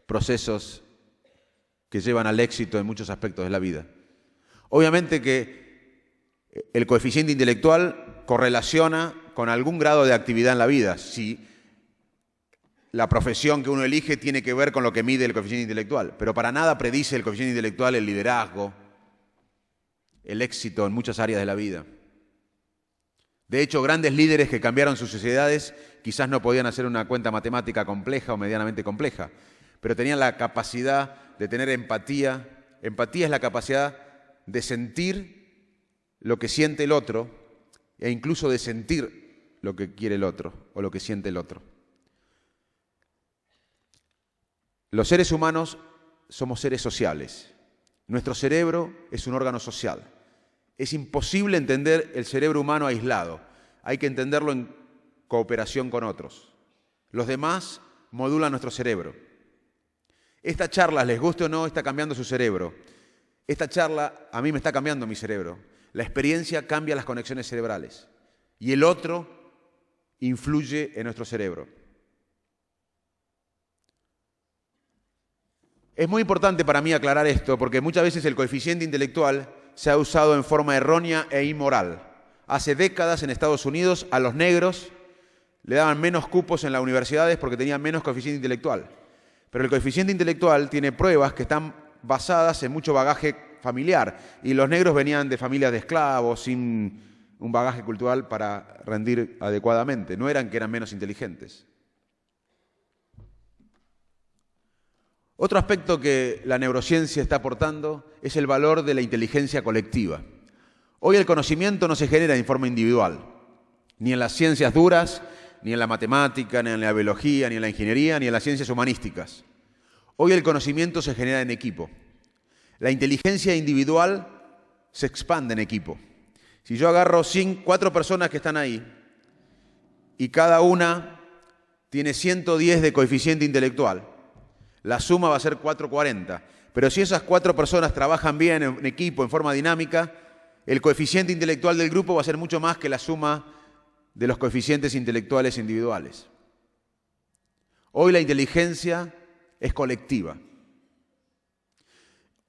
procesos que llevan al éxito en muchos aspectos de la vida. Obviamente que el coeficiente intelectual correlaciona con algún grado de actividad en la vida. Si la profesión que uno elige tiene que ver con lo que mide el coeficiente intelectual, pero para nada predice el coeficiente intelectual el liderazgo, el éxito en muchas áreas de la vida. De hecho, grandes líderes que cambiaron sus sociedades quizás no podían hacer una cuenta matemática compleja o medianamente compleja, pero tenían la capacidad de tener empatía. Empatía es la capacidad de sentir lo que siente el otro e incluso de sentir lo que quiere el otro o lo que siente el otro. Los seres humanos somos seres sociales. Nuestro cerebro es un órgano social. Es imposible entender el cerebro humano aislado. Hay que entenderlo en cooperación con otros. Los demás modulan nuestro cerebro. Esta charla, les guste o no, está cambiando su cerebro. Esta charla a mí me está cambiando mi cerebro. La experiencia cambia las conexiones cerebrales. Y el otro influye en nuestro cerebro. Es muy importante para mí aclarar esto, porque muchas veces el coeficiente intelectual se ha usado en forma errónea e inmoral. Hace décadas en Estados Unidos a los negros le daban menos cupos en las universidades porque tenían menos coeficiente intelectual. Pero el coeficiente intelectual tiene pruebas que están basadas en mucho bagaje familiar. Y los negros venían de familias de esclavos, sin un bagaje cultural para rendir adecuadamente. No eran que eran menos inteligentes. Otro aspecto que la neurociencia está aportando es el valor de la inteligencia colectiva. Hoy el conocimiento no se genera en forma individual, ni en las ciencias duras, ni en la matemática, ni en la biología, ni en la ingeniería, ni en las ciencias humanísticas. Hoy el conocimiento se genera en equipo. La inteligencia individual se expande en equipo. Si yo agarro 4 personas que están ahí y cada una tiene 110 de coeficiente intelectual, la suma va a ser 440. Pero si esas 4 personas trabajan bien en equipo, en forma dinámica, el coeficiente intelectual del grupo va a ser mucho más que la suma de los coeficientes intelectuales individuales. Hoy la inteligencia es colectiva.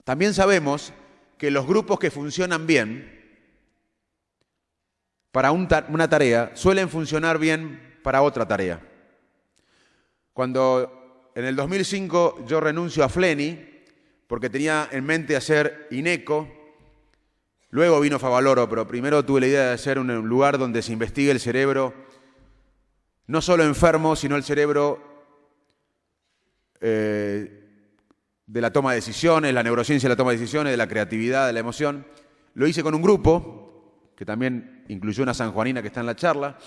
También sabemos que los grupos que funcionan bien para una tarea suelen funcionar bien para otra tarea. Cuando en el 2005 yo renuncio a FLENI porque tenía en mente hacer INECO. Luego vino Favaloro, pero primero tuve la idea de hacer un lugar donde se investigue el cerebro, no solo enfermo, sino el cerebro de la toma de decisiones, la neurociencia de la toma de decisiones, de la creatividad, de la emoción. Lo hice con un grupo, que también incluyó una sanjuanina que está en la charla.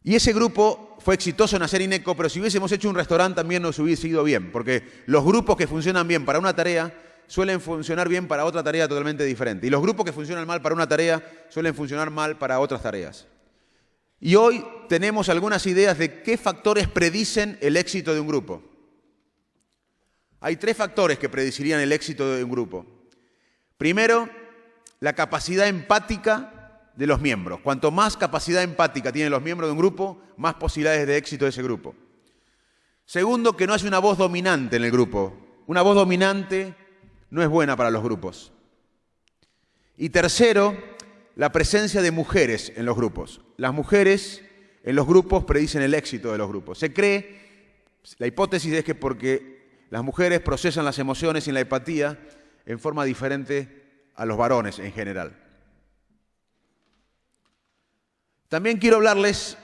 Y ese grupo fue exitoso en hacer INECO, pero si hubiésemos hecho un restaurante también nos hubiese ido bien, porque los grupos que funcionan bien para una tarea suelen funcionar bien para otra tarea totalmente diferente. Y los grupos que funcionan mal para una tarea suelen funcionar mal para otras tareas. Y hoy tenemos algunas ideas de qué factores predicen el éxito de un grupo. Hay 3 factores que predecirían el éxito de un grupo. Primero, la capacidad empática de los miembros. Cuanto más capacidad empática tienen los miembros de un grupo, más posibilidades de éxito de ese grupo. Segundo, que no haya una voz dominante en el grupo. Una voz dominante no es buena para los grupos. Y tercero, la presencia de mujeres en los grupos. Las mujeres en los grupos predicen el éxito de los grupos. Se cree, la hipótesis es que porque las mujeres procesan las emociones y la empatía en forma diferente a los varones en general. También quiero hablarles,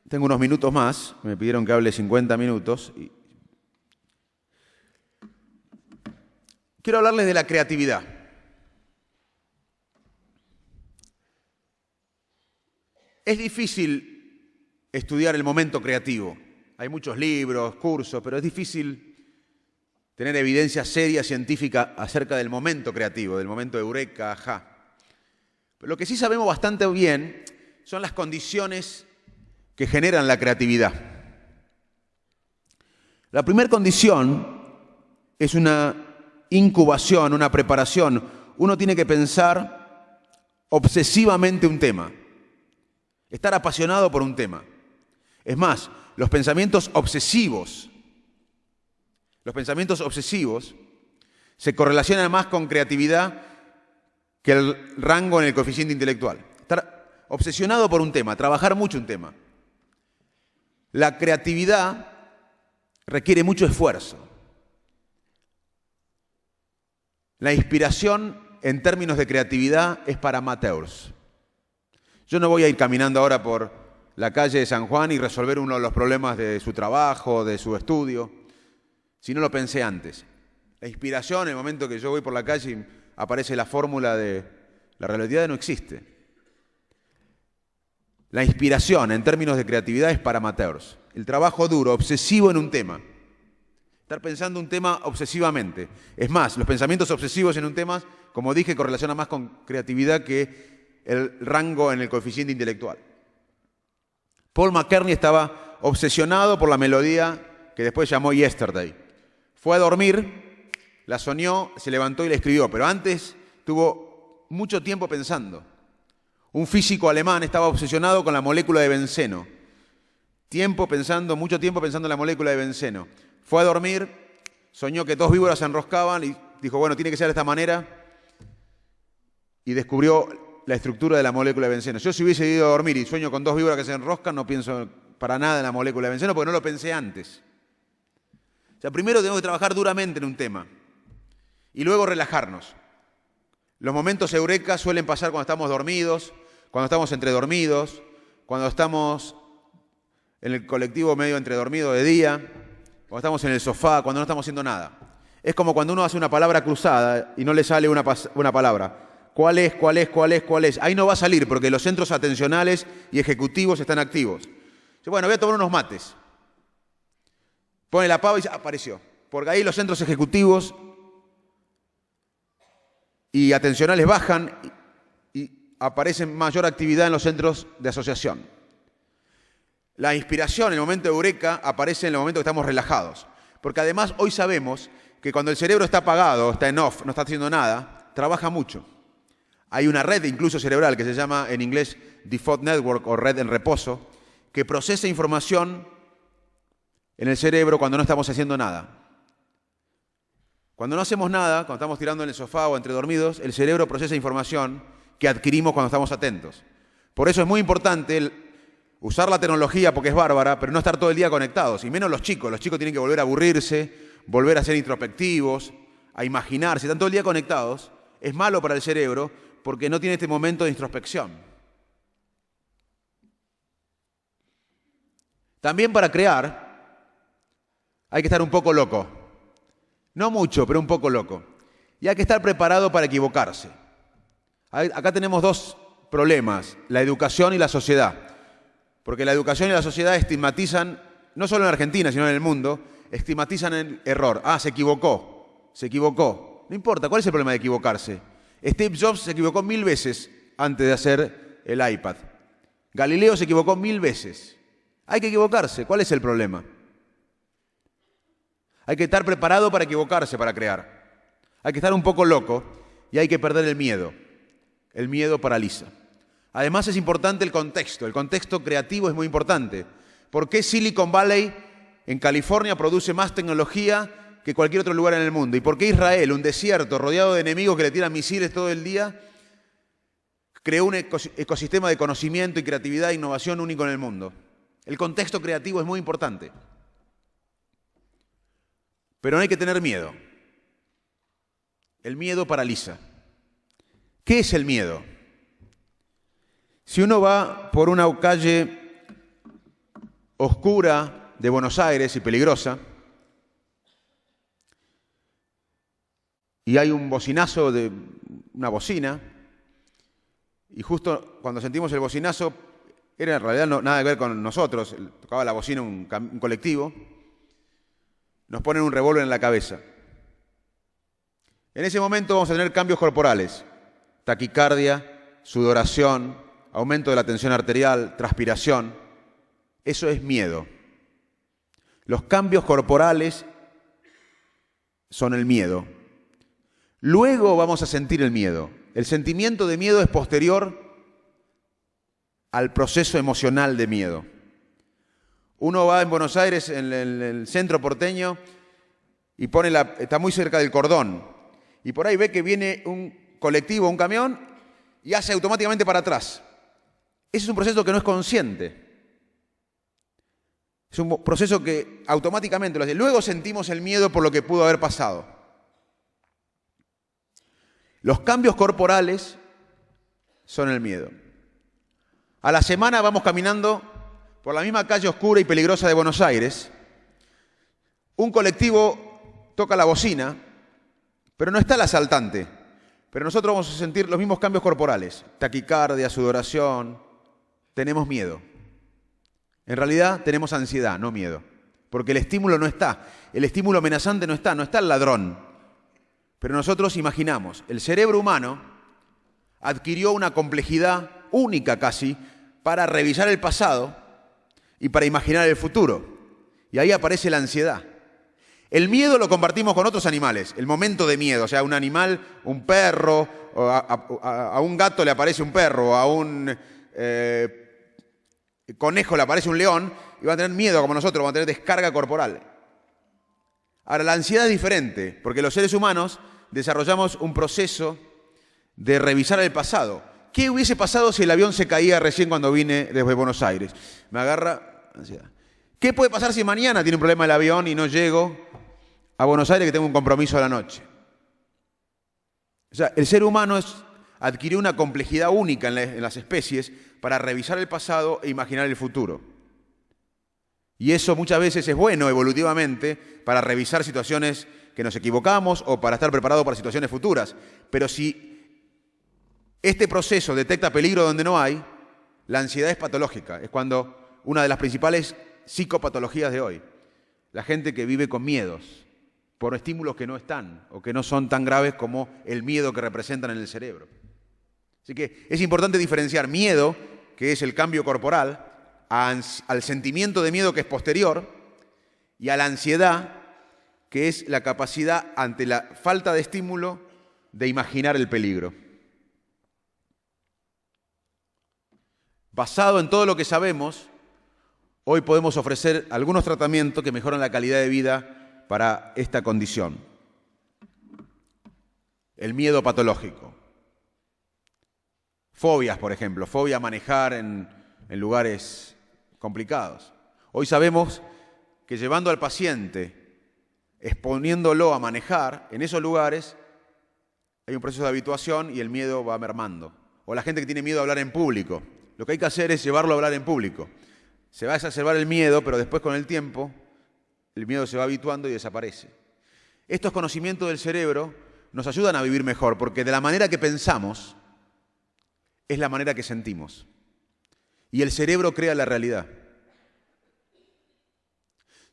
tengo unos minutos más, me pidieron que hable 50 minutos. Quiero hablarles de la creatividad. Es difícil estudiar el momento creativo. Hay muchos libros, cursos, pero es difícil tener evidencia seria, científica, acerca del momento creativo, del momento eureka, ajá. Pero lo que sí sabemos bastante bien son las condiciones que generan la creatividad. La primera condición es una incubación, una preparación. Uno tiene que pensar obsesivamente un tema. Estar apasionado por un tema. Es más, los pensamientos obsesivos se correlacionan más con creatividad que el rango en el coeficiente intelectual. Estar obsesionado por un tema, trabajar mucho un tema. La creatividad requiere mucho esfuerzo. La inspiración en términos de creatividad es para amateurs. Yo no voy a ir caminando ahora por la calle de San Juan y resolver uno de los problemas de su trabajo, de su estudio, si no lo pensé antes. La inspiración, en el momento que yo voy por la calle y aparece la fórmula de la relatividad, no existe. La inspiración en términos de creatividad es para amateurs. El trabajo duro, obsesivo en un tema. Estar pensando un tema obsesivamente. Es más, los pensamientos obsesivos en un tema, como dije, correlacionan más con creatividad que el rango en el coeficiente intelectual. Paul McCartney estaba obsesionado por la melodía que después llamó Yesterday. Fue a dormir, la soñó, se levantó y la escribió, pero antes tuvo mucho tiempo pensando. Un físico alemán estaba obsesionado con la molécula de benceno. Mucho tiempo pensando en la molécula de benceno. Fue a dormir, soñó que 2 víboras se enroscaban y dijo, bueno, tiene que ser de esta manera. Y descubrió la estructura de la molécula de benceno. Yo si hubiese ido a dormir y sueño con 2 víboras que se enroscan, no pienso para nada en la molécula de benceno porque no lo pensé antes. O sea, primero tenemos que trabajar duramente en un tema y luego relajarnos. Los momentos eureka suelen pasar cuando estamos dormidos, cuando estamos entre dormidos, cuando estamos en el colectivo medio entre dormido de día, cuando estamos en el sofá, cuando no estamos haciendo nada. Es como cuando uno hace una palabra cruzada y no le sale una palabra. ¿Cuál es? Ahí no va a salir porque los centros atencionales y ejecutivos están activos. Dice, bueno, voy a tomar unos mates. Pone la pava y apareció. Porque ahí los centros ejecutivos y atencionales bajan y aparece mayor actividad en los centros de asociación. La inspiración, en el momento de eureka, aparece en el momento que estamos relajados. Porque además hoy sabemos que cuando el cerebro está apagado, está en off, no está haciendo nada, trabaja mucho. Hay una red incluso cerebral que se llama en inglés Default Network o red en reposo, que procesa información en el cerebro cuando no estamos haciendo nada. Cuando no hacemos nada, cuando estamos tirando en el sofá o entre dormidos, el cerebro procesa información que adquirimos cuando estamos atentos. Por eso es muy importante usar la tecnología porque es bárbara, pero no estar todo el día conectados, y menos los chicos. Los chicos tienen que volver a aburrirse, volver a ser introspectivos, a imaginar. Si están todo el día conectados, es malo para el cerebro porque no tiene este momento de introspección. También para crear hay que estar un poco loco. No mucho, pero un poco loco. Y hay que estar preparado para equivocarse. Acá tenemos 2 problemas, la educación y la sociedad. Porque la educación y la sociedad estigmatizan, no solo en Argentina, sino en el mundo, estigmatizan el error. Se equivocó. No No importa, ¿cuál es el problema de equivocarse? Steve Jobs se equivocó 1000 veces antes de hacer el iPad. Galileo se equivocó 1000 veces. Hay que equivocarse, ¿cuál es el problema? Hay que estar preparado para equivocarse, para crear. Hay que estar un poco loco y hay que perder el miedo. El miedo paraliza. Además es importante el contexto creativo es muy importante. ¿Por qué Silicon Valley en California produce más tecnología que cualquier otro lugar en el mundo? ¿Y por qué Israel, un desierto rodeado de enemigos que le tiran misiles todo el día, creó un ecosistema de conocimiento y creatividad e innovación único en el mundo? El contexto creativo es muy importante. Pero no hay que tener miedo. El miedo paraliza. ¿Qué es el miedo? Si uno va por una calle oscura de Buenos Aires y peligrosa, y hay un bocinazo de una bocina, y justo cuando sentimos el bocinazo, era en realidad nada que ver con nosotros, tocaba la bocina un colectivo, nos ponen un revólver en la cabeza. En ese momento vamos a tener cambios corporales, taquicardia, sudoración, aumento de la tensión arterial, transpiración. Eso es miedo. Los cambios corporales son el miedo. Luego vamos a sentir el miedo. El sentimiento de miedo es posterior al proceso emocional de miedo. Uno va en Buenos Aires, en el centro porteño, y está muy cerca del cordón. Y por ahí ve que viene un colectivo, un camión, y hace automáticamente para atrás. Ese es un proceso que no es consciente. Es un proceso que automáticamente lo hace. Luego sentimos el miedo por lo que pudo haber pasado. Los cambios corporales son el miedo. A la semana vamos caminando por la misma calle oscura y peligrosa de Buenos Aires. Un colectivo toca la bocina, pero no está el asaltante. Pero nosotros vamos a sentir los mismos cambios corporales. Taquicardia, sudoración. Tenemos miedo. En realidad tenemos ansiedad, no miedo. Porque el estímulo no está. El estímulo amenazante no está el ladrón. Pero nosotros imaginamos. El cerebro humano adquirió una complejidad única casi para revisar el pasado y para imaginar el futuro. Y ahí aparece la ansiedad. El miedo lo compartimos con otros animales. El momento de miedo, o sea, un animal, un perro, o a un gato le aparece un perro, o a un conejo le aparece un león, y van a tener miedo como nosotros, van a tener descarga corporal. Ahora, la ansiedad es diferente, porque los seres humanos desarrollamos un proceso de revisar el pasado. ¿Qué hubiese pasado si el avión se caía recién cuando vine desde Buenos Aires? Me agarra ansiedad. ¿Qué puede pasar si mañana tiene un problema el avión y no llego a Buenos Aires que tengo un compromiso a la noche? O sea, el ser humano adquirió una complejidad única en las especies para revisar el pasado e imaginar el futuro. Y eso muchas veces es bueno evolutivamente para revisar situaciones que nos equivocamos o para estar preparados para situaciones futuras. Pero si este proceso detecta peligro donde no hay, la ansiedad es patológica. Es cuando una de las principales psicopatologías de hoy. La gente que vive con miedos por estímulos que no están o que no son tan graves como el miedo que representan en el cerebro. Así que es importante diferenciar miedo, que es el cambio corporal, al sentimiento de miedo que es posterior, y a la ansiedad, que es la capacidad ante la falta de estímulo de imaginar el peligro. Basado en todo lo que sabemos, hoy podemos ofrecer algunos tratamientos que mejoran la calidad de vida para esta condición. El miedo patológico. Fobias, por ejemplo, fobia a manejar en lugares complicados. Hoy sabemos que llevando al paciente, exponiéndolo a manejar en esos lugares, hay un proceso de habituación y el miedo va mermando. O la gente que tiene miedo a hablar en público. Lo que hay que hacer es llevarlo a hablar en público. Se va a exacerbar el miedo, pero después con el tiempo, el miedo se va habituando y desaparece. Estos conocimientos del cerebro nos ayudan a vivir mejor, porque de la manera que pensamos, es la manera que sentimos. Y el cerebro crea la realidad.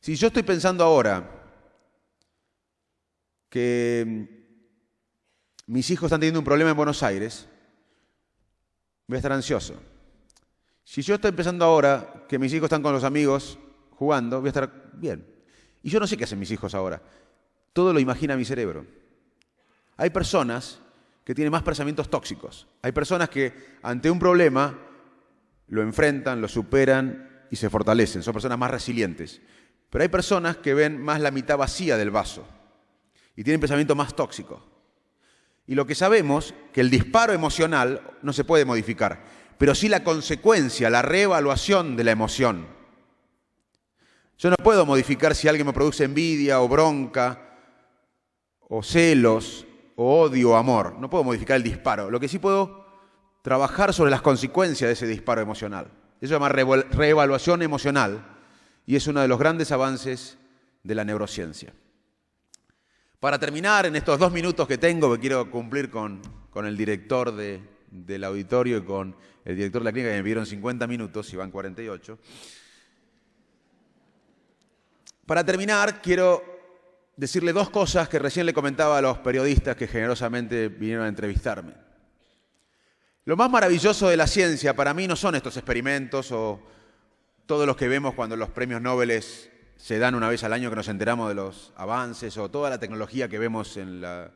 Si yo estoy pensando ahora que mis hijos están teniendo un problema en Buenos Aires, voy a estar ansioso. Si yo estoy empezando ahora, que mis hijos están con los amigos jugando, voy a estar bien. Y yo no sé qué hacen mis hijos ahora. Todo lo imagina mi cerebro. Hay personas que tienen más pensamientos tóxicos. Hay personas que ante un problema lo enfrentan, lo superan y se fortalecen. Son personas más resilientes. Pero hay personas que ven más la mitad vacía del vaso y tienen pensamiento más tóxico. Y lo que sabemos, que el disparo emocional no se puede modificar, pero sí la consecuencia, la reevaluación de la emoción. Yo no puedo modificar si alguien me produce envidia o bronca o celos o odio o amor. No puedo modificar el disparo. Lo que sí puedo trabajar sobre las consecuencias de ese disparo emocional. Eso se llama reevaluación emocional y es uno de los grandes avances de la neurociencia. Para terminar, en estos 2 minutos que tengo, que quiero cumplir con el director del auditorio y con el director de la clínica, que me pidieron 50 minutos y van 48. Para terminar, quiero decirle 2 cosas que recién le comentaba a los periodistas que generosamente vinieron a entrevistarme. Lo más maravilloso de la ciencia para mí no son estos experimentos o todos los que vemos cuando los premios Nobel se dan una vez al año que nos enteramos de los avances o toda la tecnología que vemos en la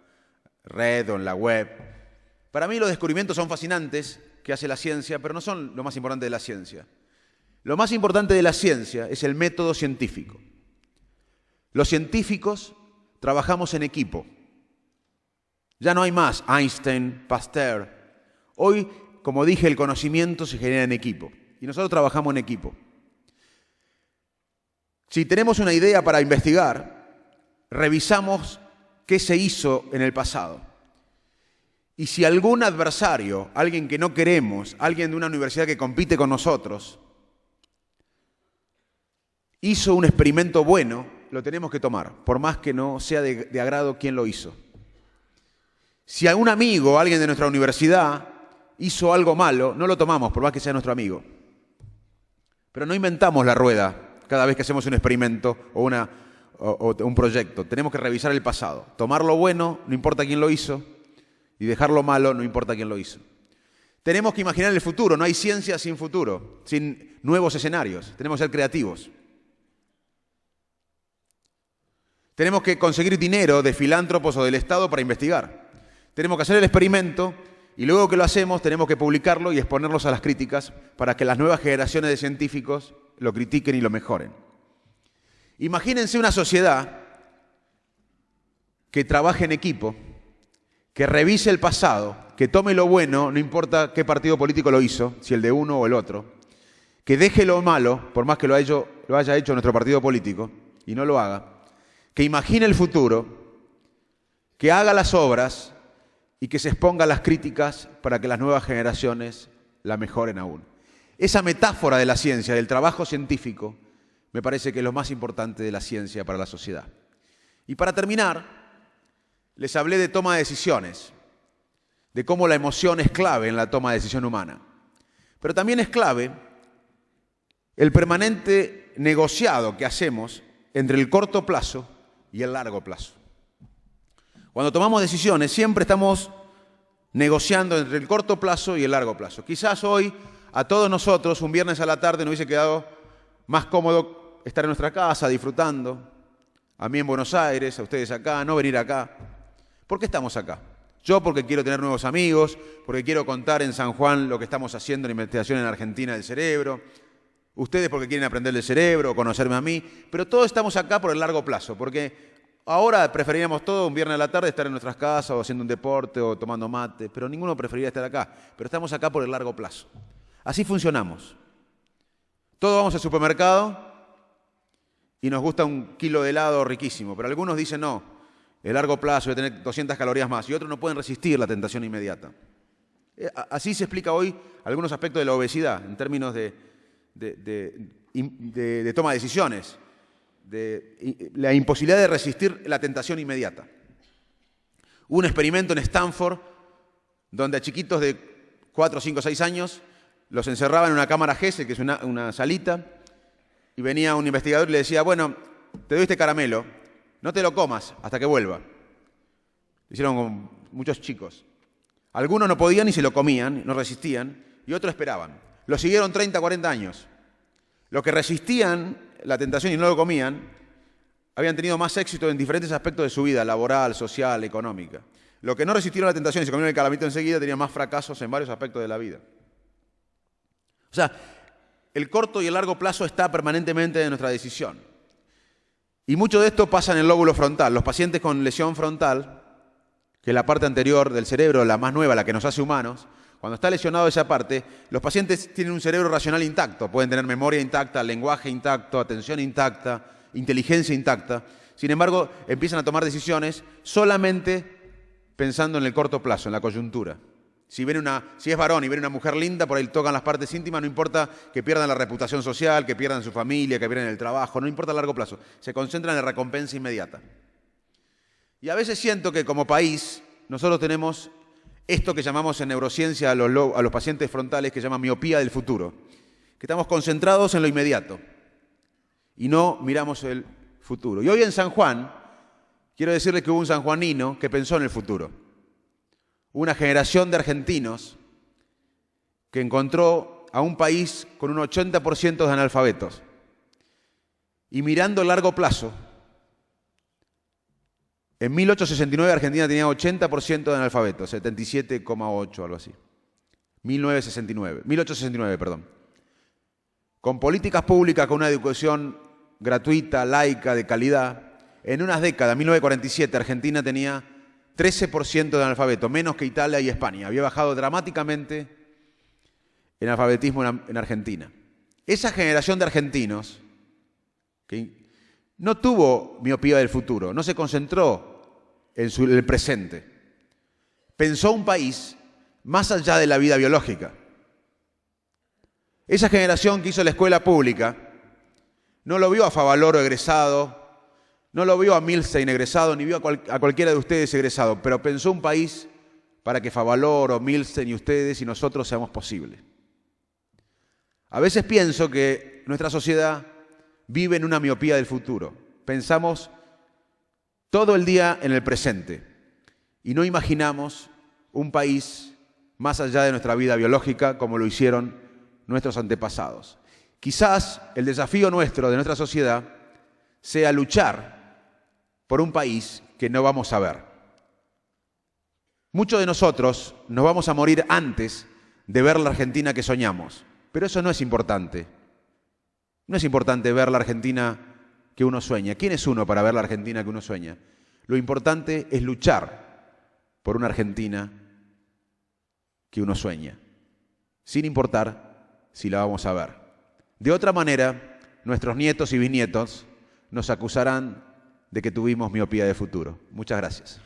red o en la web. Para mí los descubrimientos son fascinantes que hace la ciencia, pero no son lo más importante de la ciencia. Lo más importante de la ciencia es el método científico. Los científicos trabajamos en equipo. Ya no hay más Einstein, Pasteur. Hoy, como dije, el conocimiento se genera en equipo y nosotros trabajamos en equipo. Si tenemos una idea para investigar, revisamos qué se hizo en el pasado. Y si algún adversario, alguien que no queremos, alguien de una universidad que compite con nosotros, hizo un experimento bueno, lo tenemos que tomar, por más que no sea de agrado quien lo hizo. Si algún amigo, alguien de nuestra universidad, hizo algo malo, no lo tomamos, por más que sea nuestro amigo. Pero no inventamos la rueda cada vez que hacemos un experimento o un proyecto. Tenemos que revisar el pasado. Tomar lo bueno, no importa quién lo hizo, y dejar lo malo, no importa quién lo hizo. Tenemos que imaginar el futuro. No hay ciencia sin futuro, sin nuevos escenarios. Tenemos que ser creativos. Tenemos que conseguir dinero de filántropos o del Estado para investigar. Tenemos que hacer el experimento y luego que lo hacemos tenemos que publicarlo y exponerlos a las críticas para que las nuevas generaciones de científicos lo critiquen y lo mejoren. Imagínense una sociedad que trabaje en equipo, que revise el pasado, que tome lo bueno, no importa qué partido político lo hizo, si el de uno o el otro, que deje lo malo, por más que lo haya hecho nuestro partido político, y no lo haga, que imagine el futuro, que haga las obras y que se exponga a las críticas para que las nuevas generaciones la mejoren aún. Esa metáfora de la ciencia, del trabajo científico, me parece que es lo más importante de la ciencia para la sociedad. Y para terminar, les hablé de toma de decisiones, de cómo la emoción es clave en la toma de decisión humana. Pero también es clave el permanente negociado que hacemos entre el corto plazo y el largo plazo. Cuando tomamos decisiones siempre estamos negociando entre el corto plazo y el largo plazo. Quizás hoy a todos nosotros un viernes a la tarde nos hubiese quedado más cómodo estar en nuestra casa disfrutando, a mí en Buenos Aires, a ustedes acá, no venir acá. ¿Por qué estamos acá? Yo porque quiero tener nuevos amigos, porque quiero contar en San Juan lo que estamos haciendo en investigación en Argentina del cerebro, ustedes porque quieren aprender del cerebro, conocerme a mí, pero todos estamos acá por el largo plazo, porque ahora preferiríamos todo un viernes a la tarde estar en nuestras casas o haciendo un deporte o tomando mate, pero ninguno preferiría estar acá, pero estamos acá por el largo plazo. Así funcionamos. Todos vamos al supermercado y nos gusta un kilo de helado riquísimo, pero algunos dicen no, el largo plazo debe tener 200 calorías más y otros no pueden resistir la tentación inmediata. Así se explica hoy algunos aspectos de la obesidad en términos de toma de decisiones, de la imposibilidad de resistir la tentación inmediata. Hubo un experimento en Stanford donde a chiquitos de 4, 5, 6 años los encerraban en una cámara GESE, que es una salita, y venía un investigador y le decía, bueno, te doy este caramelo, no te lo comas hasta que vuelva. Le hicieron muchos chicos. Algunos no podían y se lo comían, no resistían, y otros esperaban. Lo siguieron 30, 40 años. Los que resistían la tentación y no lo comían, habían tenido más éxito en diferentes aspectos de su vida, laboral, social, económica. Los que no resistieron la tentación y se comieron el calamito enseguida tenían más fracasos en varios aspectos de la vida. O sea, el corto y el largo plazo está permanentemente en nuestra decisión. Y mucho de esto pasa en el lóbulo frontal. Los pacientes con lesión frontal, que es la parte anterior del cerebro, la más nueva, la que nos hace humanos, cuando está lesionado esa parte, los pacientes tienen un cerebro racional intacto, pueden tener memoria intacta, lenguaje intacto, atención intacta, inteligencia intacta. Sin embargo, empiezan a tomar decisiones solamente pensando en el corto plazo, en la coyuntura. Si es varón y ven una mujer linda, por ahí tocan las partes íntimas, no importa que pierdan la reputación social, que pierdan su familia, que pierdan el trabajo, no importa a largo plazo. Se concentran en la recompensa inmediata. Y a veces siento que como país nosotros tenemos esto que llamamos en neurociencia a los pacientes frontales, que se llama miopía del futuro, que estamos concentrados en lo inmediato y no miramos el futuro. Y hoy en San Juan, quiero decirles que hubo un sanjuanino que pensó en el futuro. Una generación de argentinos que encontró a un país con un 80% de analfabetos y mirando a largo plazo. En 1869 Argentina tenía 80% de analfabetos, 77,8, algo así. 1869, perdón. Con políticas públicas, con una educación gratuita, laica, de calidad, en unas décadas, 1947, Argentina tenía 13% de analfabeto, menos que Italia y España. Había bajado dramáticamente el analfabetismo en Argentina. Esa generación de argentinos que no tuvo miopía del futuro, no se concentró en el presente. Pensó un país más allá de la vida biológica. Esa generación que hizo la escuela pública no lo vio a Favaloro egresado, no lo vio a Milstein egresado, ni vio a cualquiera de ustedes egresado, pero pensó un país para que Favaloro, Milstein y ustedes y nosotros seamos posibles. A veces pienso que nuestra sociedad vive en una miopía del futuro. Pensamos todo el día en el presente y no imaginamos un país más allá de nuestra vida biológica como lo hicieron nuestros antepasados. Quizás el desafío nuestro, de nuestra sociedad, sea luchar por un país que no vamos a ver. Muchos de nosotros nos vamos a morir antes de ver la Argentina que soñamos, pero eso no es importante. No es importante ver la Argentina que uno sueña. ¿Quién es uno para ver la Argentina que uno sueña? Lo importante es luchar por una Argentina que uno sueña, sin importar si la vamos a ver. De otra manera, nuestros nietos y bisnietos nos acusarán de que tuvimos miopía de futuro. Muchas gracias.